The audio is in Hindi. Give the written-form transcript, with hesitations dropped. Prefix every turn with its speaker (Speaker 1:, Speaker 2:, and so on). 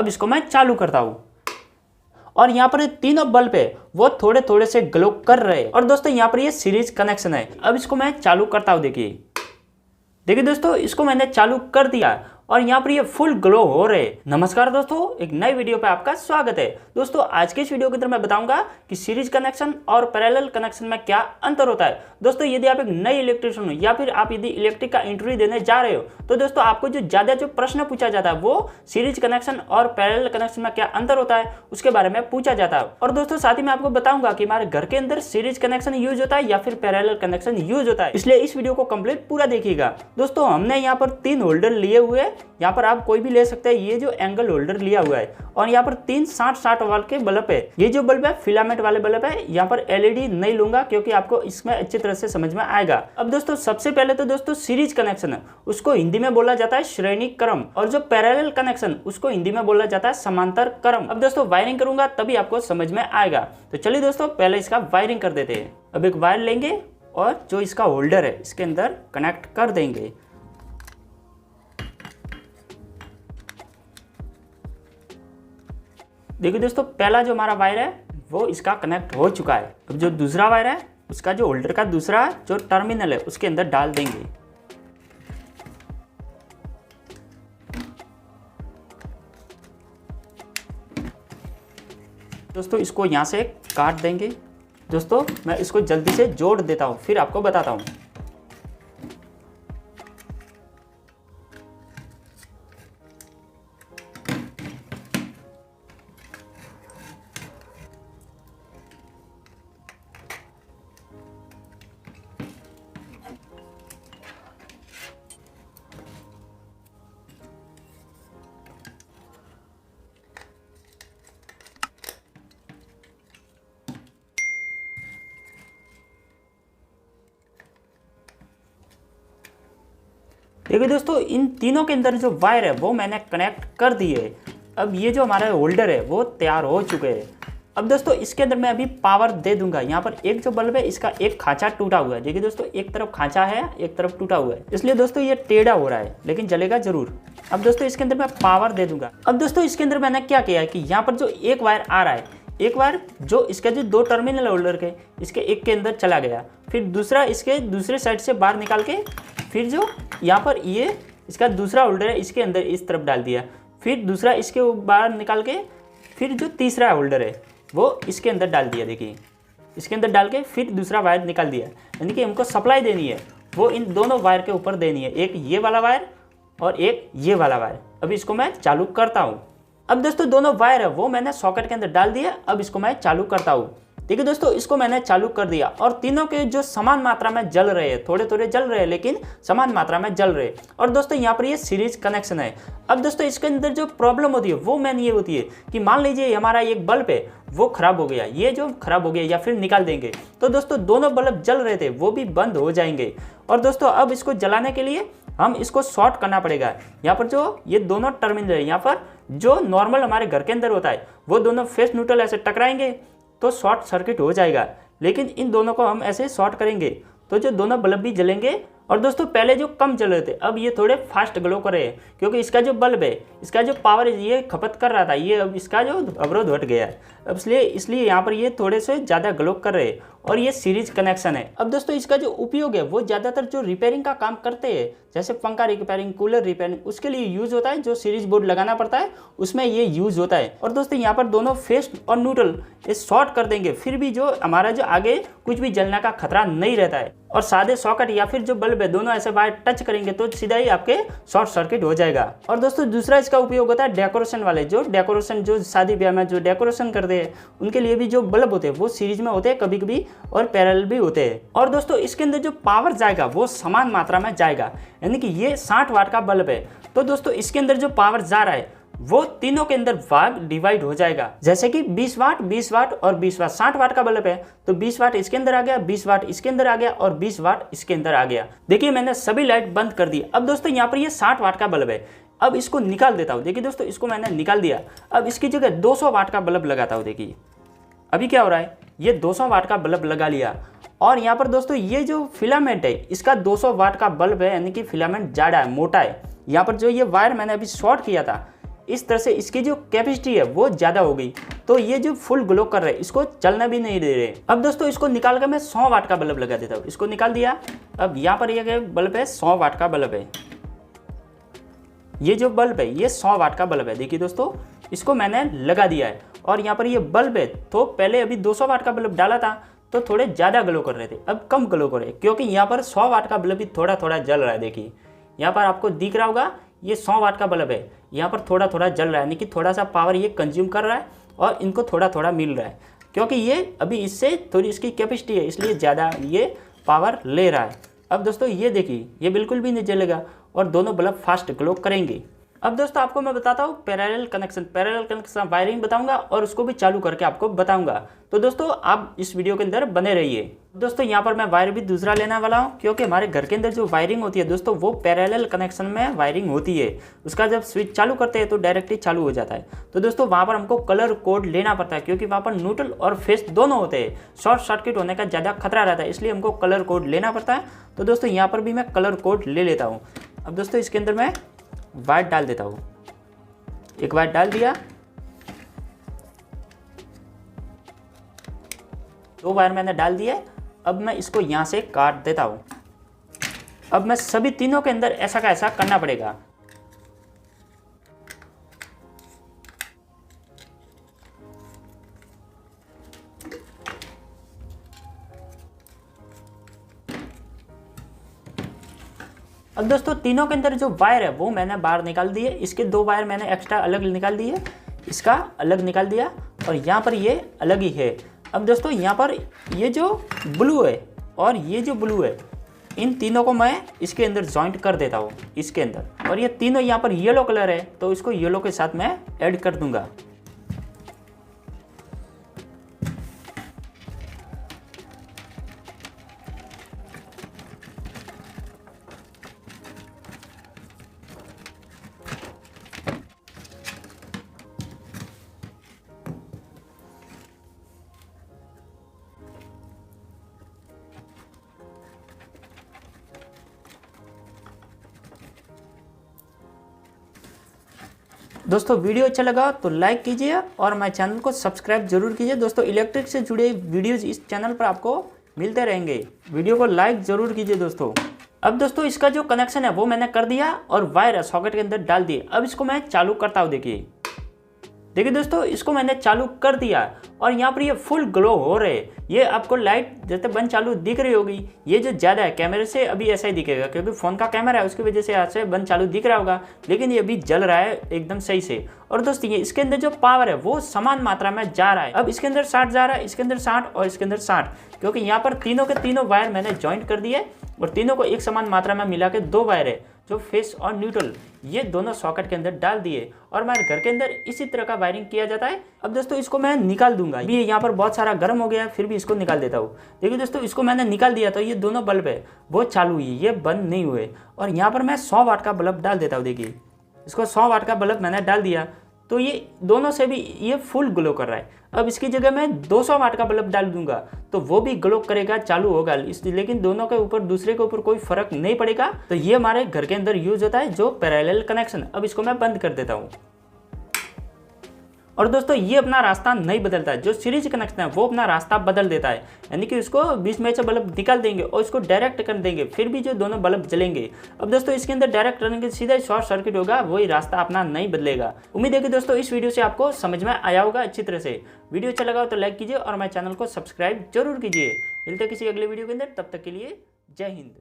Speaker 1: अब इसको मैं चालू करता हूँ और यहाँ पर तीनों बल्ब है वो थोड़े थोड़े से ग्लो कर रहे हैं। और दोस्तों यहाँ पर ये सीरीज कनेक्शन है। अब इसको मैं चालू करता हूँ। देखिए दोस्तों, इसको मैंने चालू कर दिया और यहाँ पर ये फुल ग्लो हो रहे। नमस्कार दोस्तों, एक नई वीडियो पे आपका स्वागत है। दोस्तों आज के इस वीडियो के अंदर मैं बताऊंगा कि सीरीज कनेक्शन और पैरेलल कनेक्शन में क्या अंतर होता है। दोस्तों यदि आप एक नए इलेक्ट्रिशियन हो या फिर आप यदि इलेक्ट्रिक का इंटरव्यू देने जा रहे हो तो दोस्तों आपको जो प्रश्न पूछा जाता है वो सीरीज कनेक्शन और पैरेलल कनेक्शन में क्या अंतर होता है उसके बारे में पूछा जाता है। और दोस्तों साथ ही मैं आपको बताऊंगा कि हमारे घर के अंदर सीरीज कनेक्शन यूज होता है या फिर पैरेलल कनेक्शन यूज होता है, इसलिए इस वीडियो को कंप्लीट पूरा देखिएगा। दोस्तों हमने यहाँ पर 3 होल्डर लिए हुए हैं। यहाँ पर आप कोई भी ले सकते हैं। ये जो एंगल होल्डर लिया हुआ है और यहाँ पर 3 60-60 वाट के बल्ब है। ये जो बल्ब है फिलामेंट वाले बल्ब है। यहाँ पर एलईडी नहीं लूंगा क्योंकि आपको इसमें अच्छी तरह से समझ में आएगा। अब दोस्तों सबसे पहले तो दोस्तों सीरीज कनेक्शन है उसको हिंदी में बोला जाता है श्रेणी क्रम, और जो पैरेलल कनेक्शन उसको हिंदी में बोला जाता है समांतर क्रम। अब दोस्तों वायरिंग करूंगा तभी आपको समझ में आएगा। तो चलिए दोस्तों पहले इसका वायरिंग कर देते हैं। अब एक वायर लेंगे और जो इसका होल्डर है इसके अंदर कनेक्ट कर देंगे। देखिए दोस्तों पहला जो हमारा वायर है वो इसका कनेक्ट हो चुका है। अब जो दूसरा वायर है उसका जो होल्डर का दूसरा जो टर्मिनल है उसके अंदर डाल देंगे। दोस्तों इसको यहाँ से काट देंगे। दोस्तों मैं इसको जल्दी से जोड़ देता हूँ फिर आपको बताता हूँ। देखिए दोस्तों इन तीनों के अंदर जो वायर है वो मैंने कनेक्ट कर दी है। अब ये जो हमारा होल्डर है वो तैयार हो चुके हैं। अब दोस्तों इसके अंदर मैं अभी पावर दे दूंगा। यहाँ पर एक जो बल्ब है इसका एक खांचा टूटा हुआ है। देखिए दोस्तों एक तरफ खांचा है एक तरफ टूटा हुआ है, इसलिए दोस्तों ये टेढ़ा हो रहा है लेकिन जलेगा जरूर। अब दोस्तों इसके अंदर मैं पावर दे दूंगा। अब दोस्तों इसके अंदर मैंने क्या किया है कि यहाँ पर जो एक वायर आ रहा है, एक वायर जो इसका जो 2 टर्मिनल होल्डर के इसके एक के अंदर चला गया, फिर दूसरा इसके दूसरे साइड से बाहर निकाल के फिर जो यहाँ पर ये इसका दूसरा होल्डर है इसके अंदर इस तरफ डाल दिया, फिर दूसरा इसके बाहर निकाल के फिर जो तीसरा होल्डर है वो इसके अंदर डाल दिया। देखिए इसके अंदर डाल के फिर दूसरा वायर निकाल दिया, यानी कि हमको सप्लाई देनी है वो इन दोनों वायर के ऊपर देनी है, एक ये वाला वायर और एक ये वाला वायर। अभी इसको मैं चालू करता हूँ। अब दोस्तों दोनों वायर है वो मैंने सॉकेट के अंदर डाल दिया। अब इसको मैं चालू करता हूँ। देखिए दोस्तों इसको मैंने चालू कर दिया और तीनों के जो समान मात्रा में जल रहे हैं, थोड़े थोड़े जल रहे हैं लेकिन समान मात्रा में जल रहे हैं। और दोस्तों यहाँ पर ये सीरीज कनेक्शन है। अब दोस्तों इसके अंदर जो प्रॉब्लम होती है वो मेन ये होती है कि मान लीजिए हमारा एक बल्ब है वो खराब हो गया, ये जो खराब हो गया या फिर निकाल देंगे तो दोस्तों दोनों बल्ब जल रहे थे वो भी बंद हो जाएंगे। और दोस्तों अब इसको जलाने के लिए हम इसको शॉर्ट करना पड़ेगा। यहाँ पर जो ये दोनों टर्मिनल है, यहाँ पर जो नॉर्मल हमारे घर के अंदर होता है वो दोनों फेस न्यूट्रल ऐसे टकराएंगे तो शॉर्ट सर्किट हो जाएगा, लेकिन इन दोनों को हम ऐसे शॉर्ट करेंगे तो जो दोनों बल्ब भी जलेंगे। और दोस्तों पहले जो कम जल रहे थे अब ये थोड़े फास्ट ग्लो कर रहे हैं क्योंकि इसका जो बल्ब है इसका जो पावर ये खपत कर रहा था ये अब इसका जो अवरोध हट गया है, अब इसलिए यहाँ पर ये थोड़े से ज़्यादा ग्लो कर रहे हैं और ये सीरीज कनेक्शन है। अब दोस्तों इसका जो उपयोग है वो ज़्यादातर जो रिपेयरिंग का काम करते हैं जैसे पंखा रिपेयरिंग, कूलर रिपेयरिंग, उसके लिए यूज होता है। जो सीरीज बोर्ड लगाना पड़ता है उसमें ये यूज होता है। और दोस्तों यहाँ पर दोनों फेस और न्यूट्रल ये शॉर्ट कर देंगे फिर भी जो हमारा जो आगे कुछ भी जलने का खतरा नहीं रहता है। और सादे सॉकेट या फिर जो बल्ब है दोनों ऐसे वायर टच करेंगे तो सीधा ही आपके शॉर्ट सर्किट हो जाएगा। और दोस्तों दूसरा इसका उपयोग होता है डेकोरेशन वाले, जो डेकोरेशन जो शादी ब्याह में जो डेकोरेशन करते हैं उनके लिए भी जो बल्ब होते हैं वो सीरीज में होते हैं कभी कभी और पैरेलल भी होते हैं। और दोस्तों इसके अंदर जो पावर जाएगा वो समान मात्रा में जाएगा, यानी कि ये 60 वाट का बल्ब है तो दोस्तों इसके अंदर जो पावर जा रहा है वो तीनों के अंदर भाग डिवाइड हो जाएगा। जैसे कि 20 वाट 20 वाट और 20 वाट, 60 वाट का बल्ब है तो 20 वाट इसके अंदर आ गया, 20 वाट इसके अंदर आ गया और 20 वाट इसके अंदर आ गया। देखिए मैंने सभी लाइट बंद कर दी। अब दोस्तों यहाँ पर ये 60 वाट का बल्ब है। अब इसको निकाल देता हूँ। देखिए दोस्तों इसको मैंने निकाल दिया। अब इसकी जगह 200 वाट का बल्ब लगाता हूँ। देखिए अभी क्या हो रहा है, ये 200 वाट का बल्ब लगा लिया और यहाँ पर दोस्तों ये जो फिलामेंट है इसका 200 वाट का बल्ब है, यानी कि फिलामेंट जाड़ा है, मोटा है। यहाँ पर जो ये वायर मैंने अभी शॉर्ट किया था इस तरह से इसकी जो कैपेसिटी है वो ज़्यादा हो गई, तो ये जो फुल ग्लो कर रहे हैं इसको चलना भी नहीं दे रहे। अब दोस्तों इसको निकाल कर मैं 100 वाट का बल्ब लगा देता हूँ। इसको निकाल दिया। अब यहाँ पर ये बल्ब है 100 वाट का बल्ब है। ये जो बल्ब है ये 100 वाट का बल्ब है। देखिए दोस्तों इसको मैंने लगा दिया है और यहाँ पर ये बल्ब है, तो पहले अभी 200 वाट का बल्ब डाला था तो थोड़े ज़्यादा ग्लो कर रहे थे, अब कम ग्लो कर रहे हैं क्योंकि यहाँ पर 100 वाट का बल्ब भी थोड़ा थोड़ा जल रहा है। देखिए यहाँ पर आपको दिख रहा होगा ये 100 वाट का बल्ब है, यहाँ पर थोड़ा थोड़ा जल रहा है, यानी कि थोड़ा सा पावर ये कंज्यूम कर रहा है और इनको थोड़ा थोड़ा मिल रहा है क्योंकि ये अभी इससे थोड़ी इसकी कैपेसिटी है इसलिए ज़्यादा ये पावर ले रहा है। अब दोस्तों ये देखिए ये बिल्कुल भी नहीं जलेगा और दोनों बल्ब फास्ट ग्लो करेंगे। अब दोस्तों आपको मैं बताता हूँ पैरेलल कनेक्शन वायरिंग बताऊंगा और उसको भी चालू करके आपको बताऊंगा। तो दोस्तों आप इस वीडियो के अंदर बने रहिए। दोस्तों यहाँ पर मैं वायर भी दूसरा लेने वाला हूँ क्योंकि हमारे घर के अंदर जो वायरिंग होती है दोस्तों वो पैरेलल कनेक्शन में वायरिंग होती है। उसका जब स्विच चालू करते हैं तो डायरेक्टली चालू हो जाता है। तो दोस्तों वहाँ पर हमको कलर कोड लेना पड़ता है क्योंकि वहाँ पर न्यूट्रल और फेस दोनों होते हैं, शॉर्ट सर्किट होने का ज़्यादा खतरा रहता है, इसलिए हमको कलर कोड लेना पड़ता है। तो दोस्तों यहाँ पर भी मैं कलर कोड ले लेता हूँ। अब दोस्तों इसके अंदर मैं वायर डाल देता हूँ। एक वायर डाल दिया, 2 वायर मैंने डाल दिया। अब मैं इसको यहाँ से काट देता हूँ। अब मैं सभी तीनों के अंदर ऐसा का ऐसा करना पड़ेगा। अब दोस्तों तीनों के अंदर जो वायर है वो मैंने बाहर निकाल दिए। इसके 2 वायर मैंने एक्स्ट्रा अलग निकाल दिए, इसका अलग निकाल दिया और यहाँ पर ये अलग ही है। अब दोस्तों यहाँ पर ये जो ब्लू है और ये जो ब्लू है इन तीनों को मैं इसके अंदर जॉइंट कर देता हूँ इसके अंदर, और ये तीनों यहाँ पर येलो कलर है तो इसको येलो के साथ मैं ऐड कर दूंगा। दोस्तों वीडियो अच्छा लगा तो लाइक कीजिए और हमारे चैनल को सब्सक्राइब जरूर कीजिए। दोस्तों इलेक्ट्रिक से जुड़े वीडियोज इस चैनल पर आपको मिलते रहेंगे। वीडियो को लाइक जरूर कीजिए दोस्तों। अब दोस्तों इसका जो कनेक्शन है वो मैंने कर दिया और वायर सॉकेट के अंदर डाल दिए। अब इसको मैं चालू करता हूँ। देखिए दोस्तों इसको मैंने चालू कर दिया और यहाँ पर ये फुल ग्लो हो रहे। ये आपको लाइट जैसे बंद चालू दिख रही होगी, ये जो ज़्यादा है कैमरे से अभी ऐसा ही दिखेगा क्योंकि फ़ोन का कैमरा है उसकी वजह से ऐसे बंद चालू दिख रहा होगा, लेकिन ये अभी जल रहा है एकदम सही से। और दोस्तों ये इसके अंदर जो पावर है वो समान मात्रा में जा रहा है। अब इसके अंदर 60 जा रहा है, इसके अंदर 60 और इसके अंदर 60, क्योंकि यहाँ पर तीनों के तीनों वायर मैंने ज्वाइंट कर दिए और तीनों को एक समान मात्रा में मिला के 2 वायर है जो फेस और न्यूट्रल ये दोनों सॉकेट के अंदर डाल दिए और हमारे घर के अंदर इसी तरह का वायरिंग किया जाता है। अब दोस्तों इसको मैं निकाल दूंगा। अभी यहाँ पर बहुत सारा गर्म हो गया है फिर भी इसको निकाल देता हूँ। देखिए दोस्तों इसको मैंने निकाल दिया तो ये दोनों बल्ब है वो चालू हुई, ये बंद नहीं हुए। और यहाँ पर मैं 100 वाट का बल्ब डाल देता हूँ। देखिए इसको 100 वाट का बल्ब मैंने डाल दिया तो ये दोनों से भी ये फुल ग्लो कर रहा है। अब इसकी जगह मैं 200 वाट का बल्ब डाल दूंगा तो वो भी ग्लो करेगा, चालू होगा, लेकिन दोनों के ऊपर दूसरे के ऊपर कोई फर्क नहीं पड़ेगा। तो ये हमारे घर के अंदर यूज होता है जो पैरेलल कनेक्शन। अब इसको मैं बंद कर देता हूँ। और दोस्तों ये अपना रास्ता नहीं बदलता है, जो सीरीज कनेक्शन है वो अपना रास्ता बदल देता है, यानी कि उसको बीच में से बल्ब निकाल देंगे और इसको डायरेक्ट कर देंगे, फिर भी जो दोनों बल्ब जलेंगे। अब दोस्तों इसके अंदर डायरेक्ट करने के सीधा शॉर्ट सर्किट होगा, वही रास्ता अपना नहीं बदलेगा। उम्मीद है कि दोस्तों इस वीडियो से आपको समझ में आया होगा अच्छी तरह से। वीडियो अच्छा लगा हो तो लाइक कीजिए और हमारे चैनल को सब्सक्राइब जरूर कीजिए। मिलते हैं किसी अगले वीडियो के अंदर, तब तक के लिए जय हिंद।